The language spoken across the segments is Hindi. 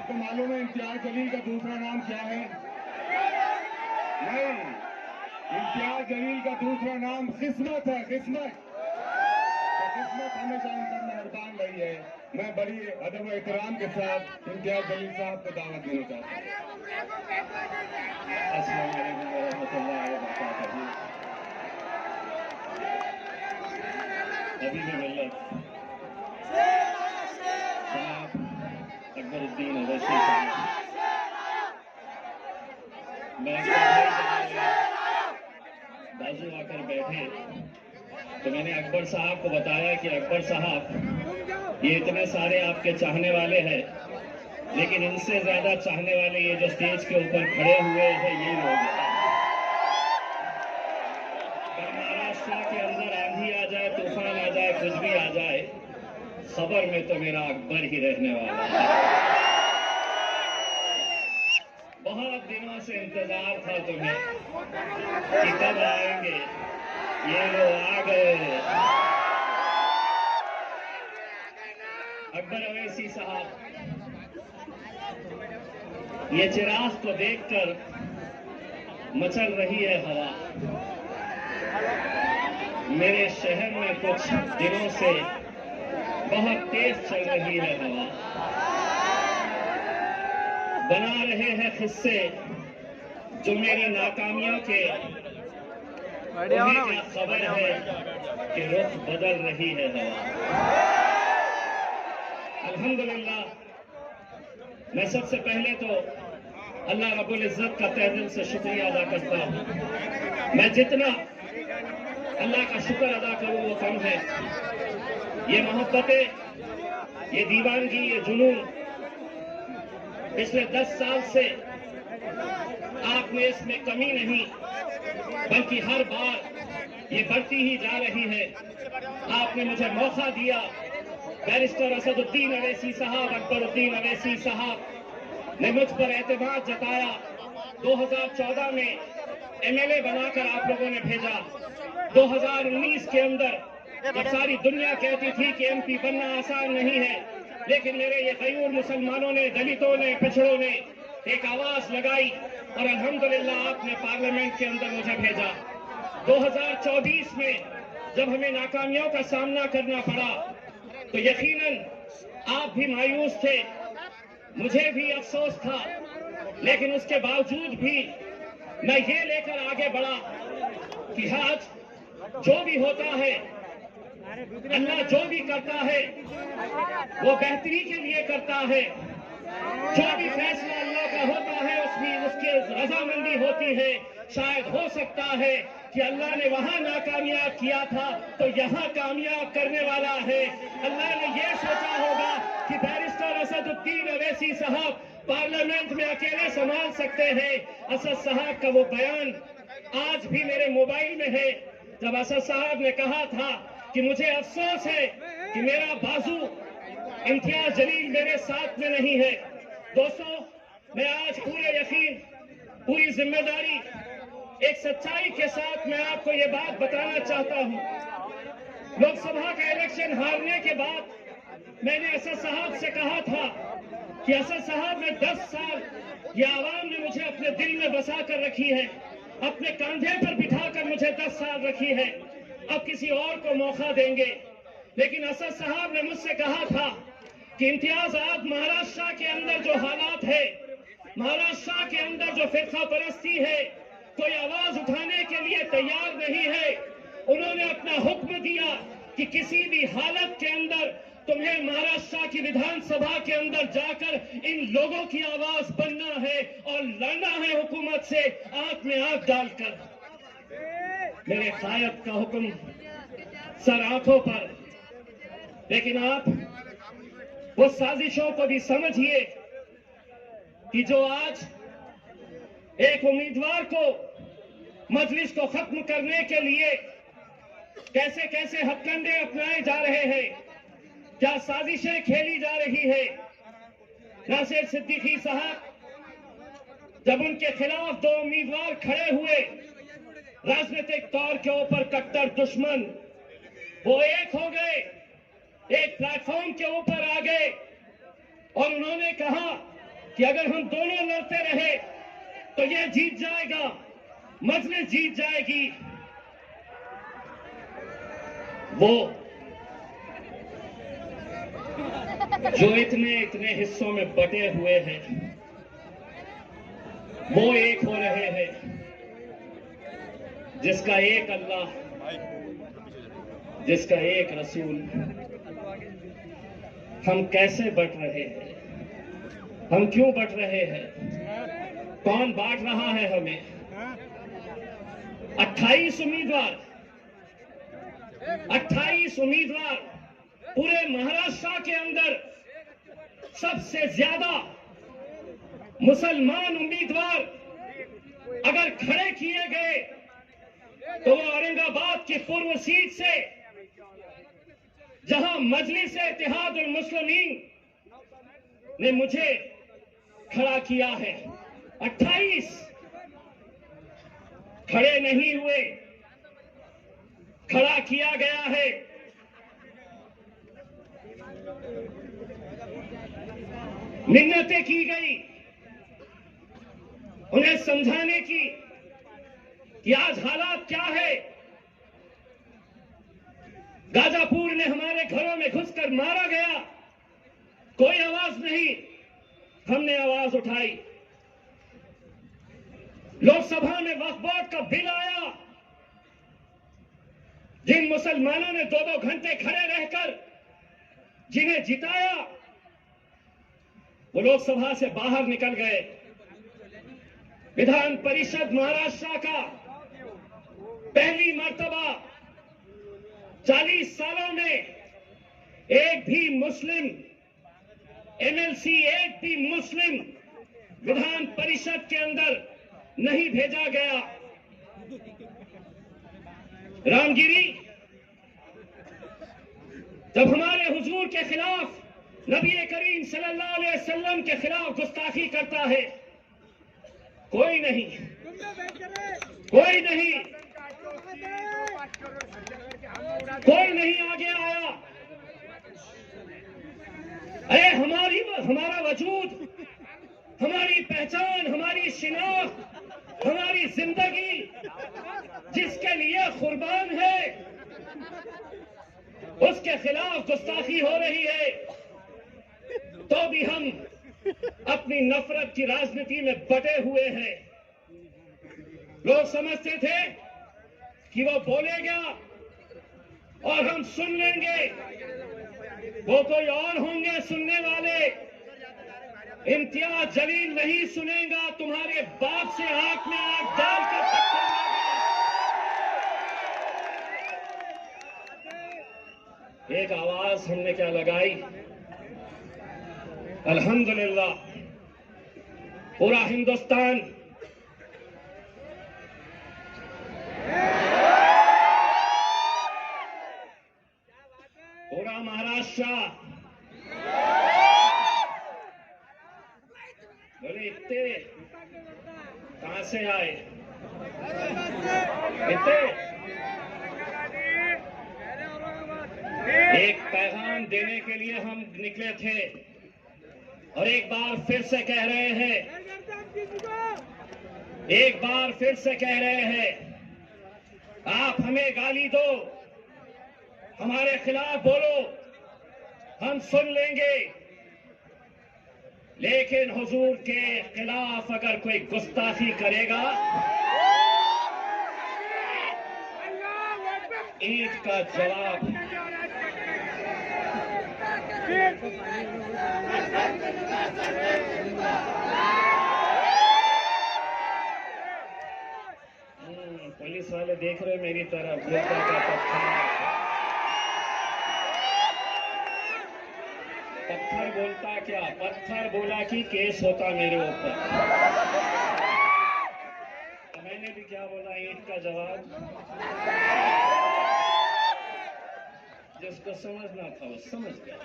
आपको मालूम है इम्तियाज जलील का दूसरा नाम क्या है? नहीं, इम्तियाज जलील का दूसरा नाम किस्मत है। किस्मत हमेशा इन पर मेहरबान रही है। मैं बड़ी अदब व एहतराम के साथ इम्तियाज जलील साहब को दावत देना चाहता हूँ। अस्सलाम वालेकुम रहमतुल्लाहि व बरकातहू। हबीब मिल्लत जनाब अकबरुद्दीन अवैसी साहब, मैं बाजू आकर बैठे तो मैंने अकबर साहब को बताया कि अकबर साहब, ये इतने सारे आपके चाहने वाले हैं, लेकिन इनसे ज्यादा चाहने वाले ये जो स्टेज के ऊपर खड़े हुए हैं ये लोग हैं। अगर महाराष्ट्र के अंदर आंधी आ जाए, तूफान आ जाए, कुछ भी आ जाए, खबर में तो मेरा अकबर ही रहने वाला है। बहुत दिनों से इंतजार था तुम्हें कि कब आएंगे, ये लोग आ गए। अकबर अवैसी साहब, ये चिराग को देखकर मचल रही है हवा। मेरे शहर में कुछ दिनों से बहुत तेज चल रही है हवा। बना रहे हैं किस्से जो मेरी नाकामियों के, उन्हें क्या खबर है कि रुख बदल रही है हवा। अल्हम्दुलिल्लाह, मैं सबसे पहले तो अल्लाह रब्बुल इज्जत का तहे दिल से शुक्रिया अदा करता हूँ। मैं जितना अल्लाह का शुक्र अदा करूँ वो कम है। ये मोहब्बतें, ये दीवानगी, ये जुनून पिछले 10 साल से आपने इसमें कमी नहीं, बल्कि हर बार ये बढ़ती ही जा रही है। आपने मुझे मौका दिया। बैरिस्टर असदुद्दीन अवैसी साहब, अकबरुद्दीन अवैसी साहब ने मुझ पर एतमाद जताया। 2014 में एमएलए बनाकर आप लोगों ने भेजा। 2019 के अंदर जब सारी दुनिया कहती थी कि एमपी बनना आसान नहीं है, लेकिन मेरे ये गयूर मुसलमानों ने, दलितों ने, पिछड़ों ने एक आवाज लगाई और अल्हम्दुलिल्लाह आपने पार्लियामेंट के अंदर मुझे भेजा। 2024 में जब हमें नाकामियों का सामना करना पड़ा तो यकीनन आप भी मायूस थे, मुझे भी अफसोस था, लेकिन उसके बावजूद भी मैं ये लेकर आगे बढ़ा कि आज जो भी होता है, अल्लाह जो भी करता है वो बेहतरी के लिए करता है। जो भी फैसला अल्लाह का होता है उसमें उसकी रजामंदी होती है। शायद हो सकता है कि अल्लाह ने वहां नाकामयाब किया था तो यहाँ कामयाब करने वाला है। अल्लाह ने ये सोचा होगा कि बैरिस्टर असदुद्दीन अवैसी साहब पार्लियामेंट में अकेले संभाल सकते हैं। असद साहब का वो बयान आज भी मेरे मोबाइल में है, जब असद साहब ने कहा था कि मुझे अफसोस है कि मेरा बाजू इम्तियाज जलील मेरे साथ में नहीं है। दोस्तों, मैं आज पूरे यकीन, पूरी जिम्मेदारी, एक सच्चाई के साथ मैं आपको ये बात बताना चाहता हूँ। लोकसभा का इलेक्शन हारने के बाद मैंने असद साहब से कहा था कि असद साहब ने 10 साल ये आवाम ने मुझे अपने दिल में बसा कर रखी है, अपने कंधे पर बिठाकर मुझे 10 साल रखी है, अब किसी और को मौका देंगे। लेकिन असद साहब ने मुझसे कहा था कि इम्तियाज, आप महाराष्ट्र के अंदर जो हालात है, महाराष्ट्र के अंदर जो फिरका परस्ती है, कोई आवाज उठाने के लिए तैयार नहीं है। उन्होंने अपना हुक्म दिया कि किसी भी हालत के अंदर तुम्हें महाराष्ट्र की विधानसभा के अंदर जाकर इन लोगों की आवाज बनना है और लड़ना है हुकूमत से आंख में आंख डालकर। मेरे कायद का हुक्म सर आंखों पर, लेकिन आप वो साजिशों को भी समझिए कि जो आज एक उम्मीदवार को मजलिस को खत्म करने के लिए कैसे कैसे हथकंडे अपनाए जा रहे हैं, क्या साजिशें खेली जा रही है। नासिर सिद्दीकी साहब जब उनके खिलाफ 2 उम्मीदवार खड़े हुए, राजनीतिक तौर के ऊपर कट्टर दुश्मन, वो एक हो गए, एक प्लेटफॉर्म के ऊपर आ गए और उन्होंने कहा कि अगर हम दोनों लड़ते रहे तो ये जीत जाएगा, मजलिस जीत जाएगी। वो जो इतने इतने हिस्सों में बटे हुए हैं, वो एक हो रहे हैं, जिसका एक अल्लाह, जिसका एक रसूल। हम कैसे बट रहे हैं? हम क्यों बट रहे हैं? कौन बांट रहा है हमें? 28 उम्मीदवार पूरे महाराष्ट्र के अंदर सबसे ज्यादा मुसलमान उम्मीदवार अगर खड़े किए गए तो वो औरंगाबाद की पूर्व सीट से, जहां मजलिस-ए-इत्तेहादुल मुस्लिमीन ने मुझे खड़ा किया है, 28 खड़े नहीं हुए, खड़ा किया गया है। मिन्नतें की गई उन्हें समझाने की कि आज हालात क्या है। गाजापुर ने हमारे घरों में घुसकर मारा गया, कोई आवाज नहीं, हमने आवाज उठाई। लोकसभा में वक्फ बोर्ड का बिल आया, जिन मुसलमानों ने 2-2 घंटे खड़े रहकर जिन्हें जिताया, वो लोकसभा से बाहर निकल गए। विधान परिषद महाराष्ट्र का पहली मर्तबा 40 सालों में एक भी मुस्लिम एमएलसी, एक भी मुस्लिम विधान परिषद के अंदर नहीं भेजा गया। रामगिरी जब हमारे हुजूर के खिलाफ, नबी करीम सल्लल्लाहु अलैहि वसल्लम के खिलाफ गुस्ताखी करता है, कोई नहीं, कोई नहीं, कोई नहीं आगे आया। अरे हमारा वजूद, हमारी पहचान, हमारी शिनाख्त, हमारी जिंदगी जिसके लिए कुर्बान है, उसके खिलाफ गुस्ताखी हो रही है, तो भी हम अपनी नफरत की राजनीति में बटे हुए हैं। लोग समझते थे कि वो बोलेगा और हम सुन लेंगे, वो कोई और होंगे सुनने वाले। इम्तियाज जलील नहीं सुनेगा, तुम्हारे बाप से आंख में आंख डालकर पत्थर मारेगा। एक आवाज हमने क्या लगाई, अल्हम्दुलिल्लाह पूरा हिंदुस्तान पूरा महाराष्ट्र, बोले इतने कहां से आए, इतने एक पैगाम देने के लिए हम निकले थे और एक बार फिर से कह रहे हैं, एक बार फिर से कह रहे हैं, आप हमें गाली दो, हमारे खिलाफ बोलो, हम सुन लेंगे, लेकिन हुजूर के खिलाफ अगर कोई गुस्ताखी करेगा, ईंट का जवाब पुलिस वाले देख रहे मेरी तरफ, बोलता का पत्थर बोलता क्या, पत्थर बोला कि केस होता मेरे ऊपर। मैंने भी क्या बोला, ईंट का जवाब। जिसको समझना था वो समझ गया।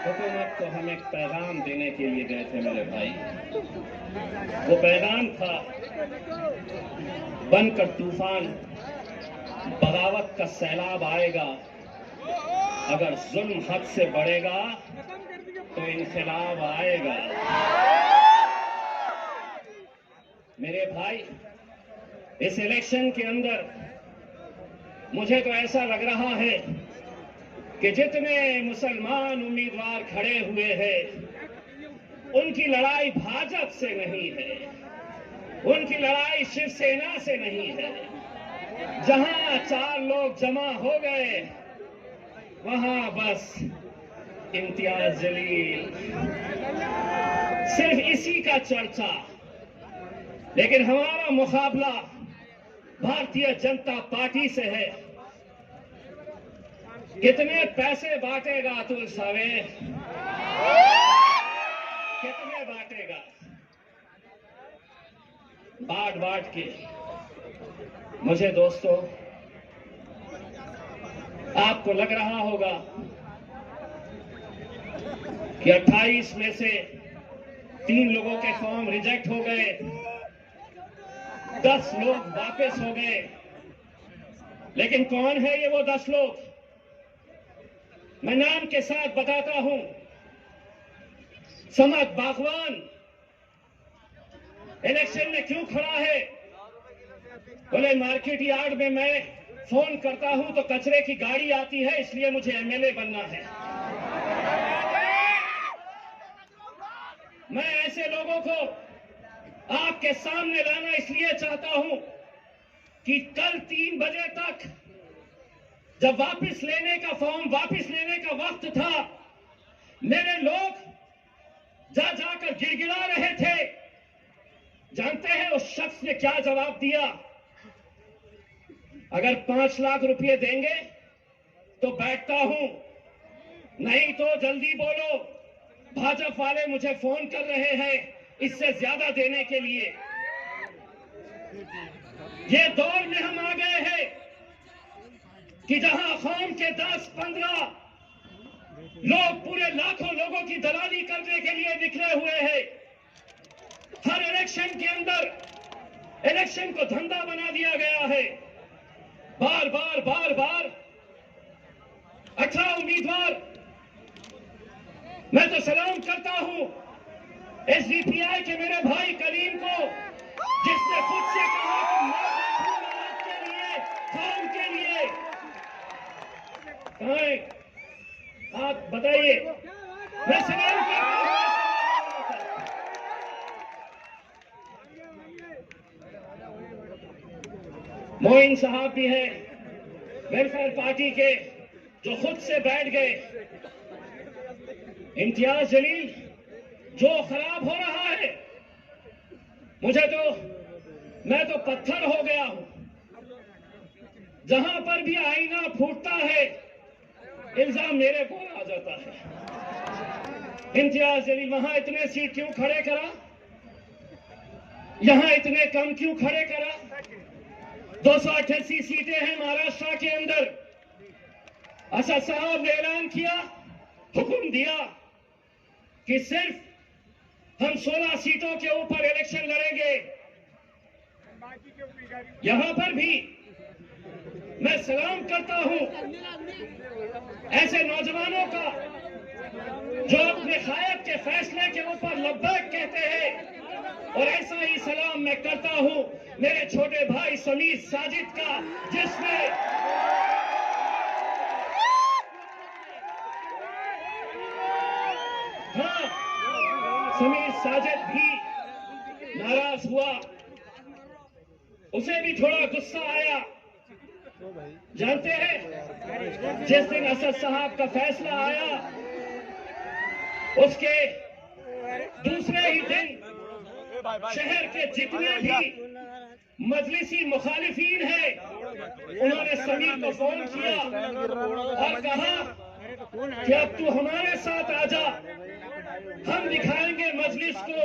हुकूमत को हम एक पैगाम देने के लिए गए थे मेरे भाई। वो पैगाम था, बनकर तूफान, बगावत का सैलाब आएगा, अगर जुल्म हद से बढ़ेगा तो इनकलाब आएगा। मेरे भाई, इस इलेक्शन के अंदर मुझे तो ऐसा लग रहा है कि जितने मुसलमान उम्मीदवार खड़े हुए हैं, उनकी लड़ाई भाजपा से नहीं है, उनकी लड़ाई शिवसेना से नहीं है। जहां 4 लोग जमा हो गए, वहां बस इम्तियाज जलील, सिर्फ इसी का चर्चा। लेकिन हमारा मुकाबला भारतीय जनता पार्टी से है। कितने पैसे बांटेगा अतुल सावे, कितने बांटेगा? बांट के। मुझे दोस्तों, आपको लग रहा होगा कि 28 में से 3 लोगों के फॉर्म रिजेक्ट हो गए, 10 लोग वापस हो गए। लेकिन कौन है ये वो 10 लोग? मैं नाम के साथ बताता हूं। समद बागवान इलेक्शन में क्यों खड़ा है? बोले मार्केट यार्ड में मैं फोन करता हूं तो कचरे की गाड़ी आती है, इसलिए मुझे एमएलए बनना है। मैं ऐसे लोगों को आपके सामने लाना इसलिए चाहता हूं कि कल 3 बजे तक जब वापस लेने का फॉर्म वापस लेने का वक्त था, मेरे लोग जाकर गिड़गिड़ा रहे थे। जानते हैं उस शख्स ने क्या जवाब दिया? अगर 5 लाख रुपए देंगे तो बैठता हूं, नहीं तो जल्दी बोलो, भाजपा वाले मुझे फोन कर रहे हैं इससे ज्यादा देने के लिए। ये दौर में हम आ गए हैं कि जहां कौम के 10-15 लोग पूरे लाखों लोगों की दलाली करने के लिए निकले हुए हैं। हर इलेक्शन के अंदर इलेक्शन को धंधा बना दिया गया है। बार बार 18 उम्मीदवार। मैं तो सलाम करता हूं एसडीपीआई के मेरे भाई करीम को, जिसने खुद से कहा कि मैं बैठूंगा आपके लिए, कौम के लिए। कहां आप बताइए? मैं सलाम करता हूं। मोइन साहब भी हैं वेलफेयर पार्टी के, जो खुद से बैठ गए। इम्तियाज जलील, जो खराब हो रहा है, मैं तो पत्थर हो गया हूं। जहां पर भी आईना फूटता है, इल्जाम मेरे को आ जाता है। इम्तियाज जलील वहां इतने सीट क्यों खड़े करा? यहां इतने कम क्यों खड़े करा? 288 सीटें हैं महाराष्ट्र के अंदर। असद साहब ने ऐलान किया, हुक्म दिया कि सिर्फ हम 16 सीटों के ऊपर इलेक्शन लड़ेंगे। यहां पर भी मैं सलाम करता हूं ऐसे नौजवानों का जो अपने खायब के फैसले के ऊपर लब्बैक कहते हैं। और ऐसा ही सलाम मैं करता हूं मेरे छोटे भाई समीर साजिद का, जिसने समीर साजिद भी नाराज हुआ, उसे भी थोड़ा गुस्सा आया। जानते हैं, जिस दिन असद साहब का फैसला आया, उसके दूसरे ही दिन शहर के जितने भी मजलिसी मुखालिफीन हैं, उन्होंने समीर को फोन किया और कहा कि अब तू हमारे साथ आजा, हम दिखाएंगे मजलिस को,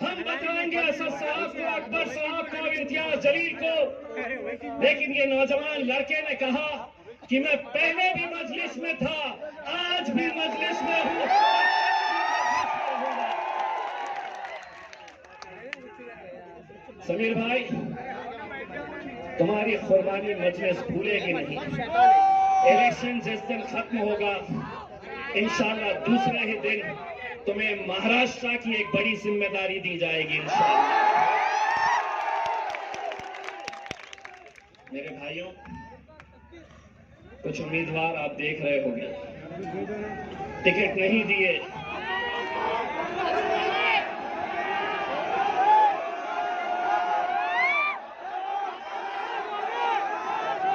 हम बताएंगे असद साहब को, अकबर साहब को, इम्तियाज जलील को। लेकिन ये नौजवान लड़के ने कहा कि मैं पहले भी मजलिस में था, आज भी मजलिस में हूं। समीर भाई, तुम्हारी कुर्बानी मजलिस भूलेगी नहीं। इलेक्शन जिस दिन खत्म होगा, इंशाल्लाह दूसरे ही दिन तुम्हें महाराष्ट्र की एक बड़ी जिम्मेदारी दी जाएगी इंशाल्लाह। मेरे भाइयों, कुछ उम्मीदवार आप देख रहे होंगे टिकट नहीं दिए,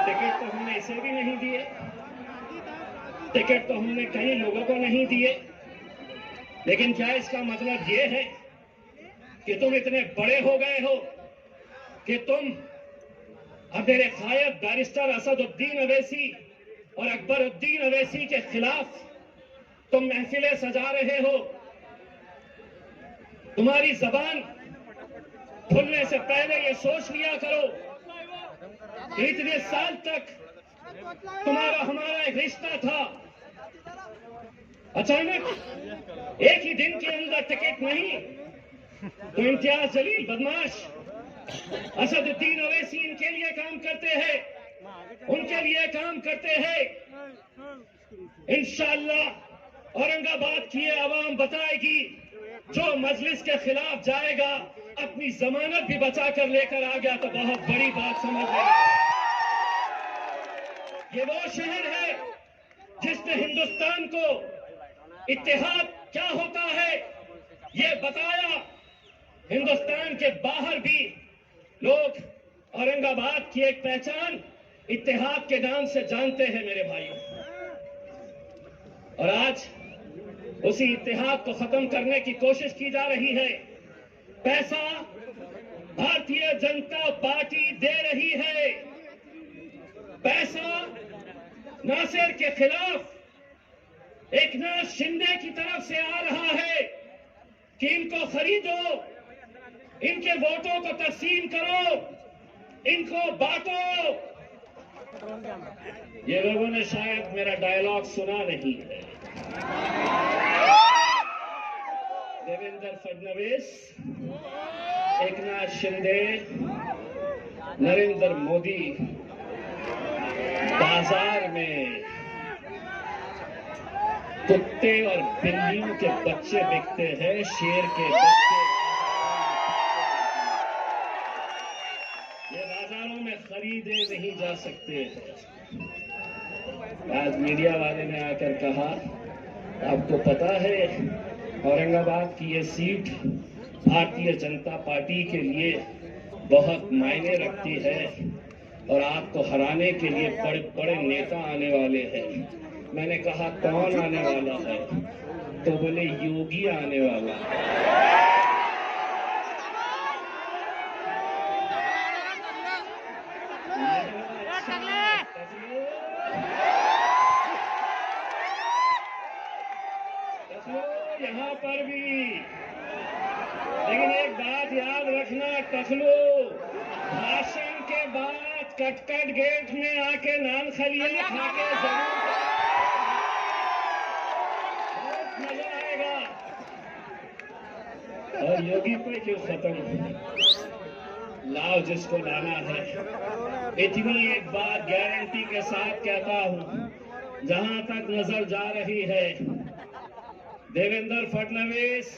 टिकट तो हमने इसे भी नहीं दिए, टिकट तो हमने कई लोगों को नहीं दिए, लेकिन क्या इसका मतलब ये है कि तुम इतने बड़े हो गए हो कि तुम अब मेरे गायब बैरिस्टर असदुद्दीन अवैसी और अकबरुद्दीन अवैसी के खिलाफ तुम महफिलें सजा रहे हो? तुम्हारी जबान खुलने से पहले ये सोच लिया करो कि इतने साल तक तुम्हारा हमारा एक रिश्ता था, अचानक एक ही दिन के अंदर टिकट नहीं, तो इम्तियाज जलील बदमाश असदुद्दीन अवैसी इनके लिए काम करते हैं, उनके लिए काम करते हैं। इंशाअल्लाह औरंगाबाद की ये आवाम बताएगी, जो मजलिस के खिलाफ जाएगा अपनी जमानत भी बचा कर लेकर आ गया तो बहुत बड़ी बात समझ लेगा। ये वो शहर है जिसने हिंदुस्तान को इत्तेहाद क्या होता है ये बताया। हिंदुस्तान के बाहर भी लोग औरंगाबाद की एक पहचान इत्तेहाद के नाम से जानते हैं मेरे भाइयों। और आज उसी इत्तेहाद को खत्म करने की कोशिश की जा रही है। पैसा भारतीय जनता पार्टी दे रही है, पैसा नासिर के खिलाफ एकनाथ शिंदे की तरफ से आ रहा है कि इनको खरीदो, इनके वोटों को तकसीम करो, इनको बांटो। ये लोगों ने शायद मेरा डायलॉग सुना नहीं है। देवेंद्र फडणवीस, एकनाथ शिंदे, नरेंद्र मोदी बाजार में कुत्ते और बिल्लियों के बच्चे बिकते हैं, शेर के बच्चे ये बाजारों में खरीदे नहीं जा सकते हैं। आज मीडिया वाले ने आकर कहा, आपको पता है औरंगाबाद की ये सीट भारतीय जनता पार्टी के लिए बहुत मायने रखती है और आपको हराने के लिए बड़े बड़े नेता आने वाले हैं। मैंने कहा कौन आने वाला है? तो बोले योगी आने वाला है। यहाँ पर भी, लेकिन एक बात याद रखना, टखलो भाषण के बाद कटकट गेट में आके नान खलिया खा के जरूर बहुत मजा आएगा। और योगी पे क्यों खत्म, लाओ जिसको लाना है। इतनी एक बात गारंटी के साथ कहता हूं, जहां तक नजर जा रही है, देवेंद्र फडणवीस,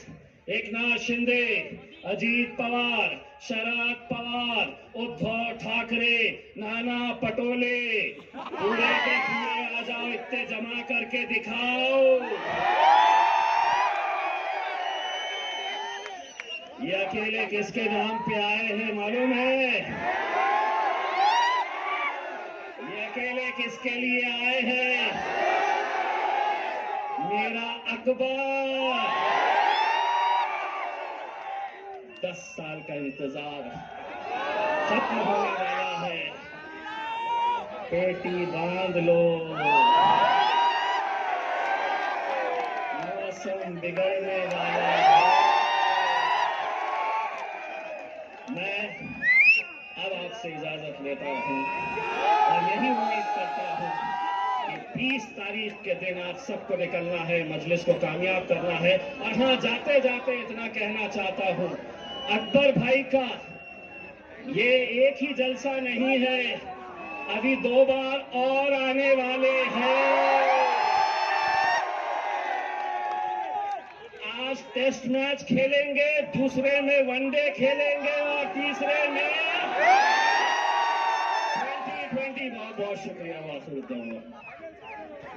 एकनाथ शिंदे, अजीत पवार, शरद पवार, उद्धव ठाकरे, नाना पटोले, पूरे के पूरे आ जाओ, इतने जमा करके दिखाओ। ये अकेले किसके नाम पे आए हैं मालूम है? ये अकेले किसके लिए आए हैं? मेरा अकबर। 10 साल का इंतजार खत्म होने वाला है, पेटी बांध लो, मौसम बिगड़ने वाला है। मैं अब आपसे इजाजत लेता हूं और यही उम्मीद करता हूं कि 20 तारीख के दिन आप सबको निकलना है, मजलिस को कामयाब करना है। और हाँ, जाते जाते इतना कहना चाहता हूं, अकबर भाई का ये एक ही जलसा नहीं है, अभी 2 बार और आने वाले हैं। आज टेस्ट मैच खेलेंगे, दूसरे में वनडे खेलेंगे और तीसरे में T20। बहुत बहुत शुक्रिया वासुदेव।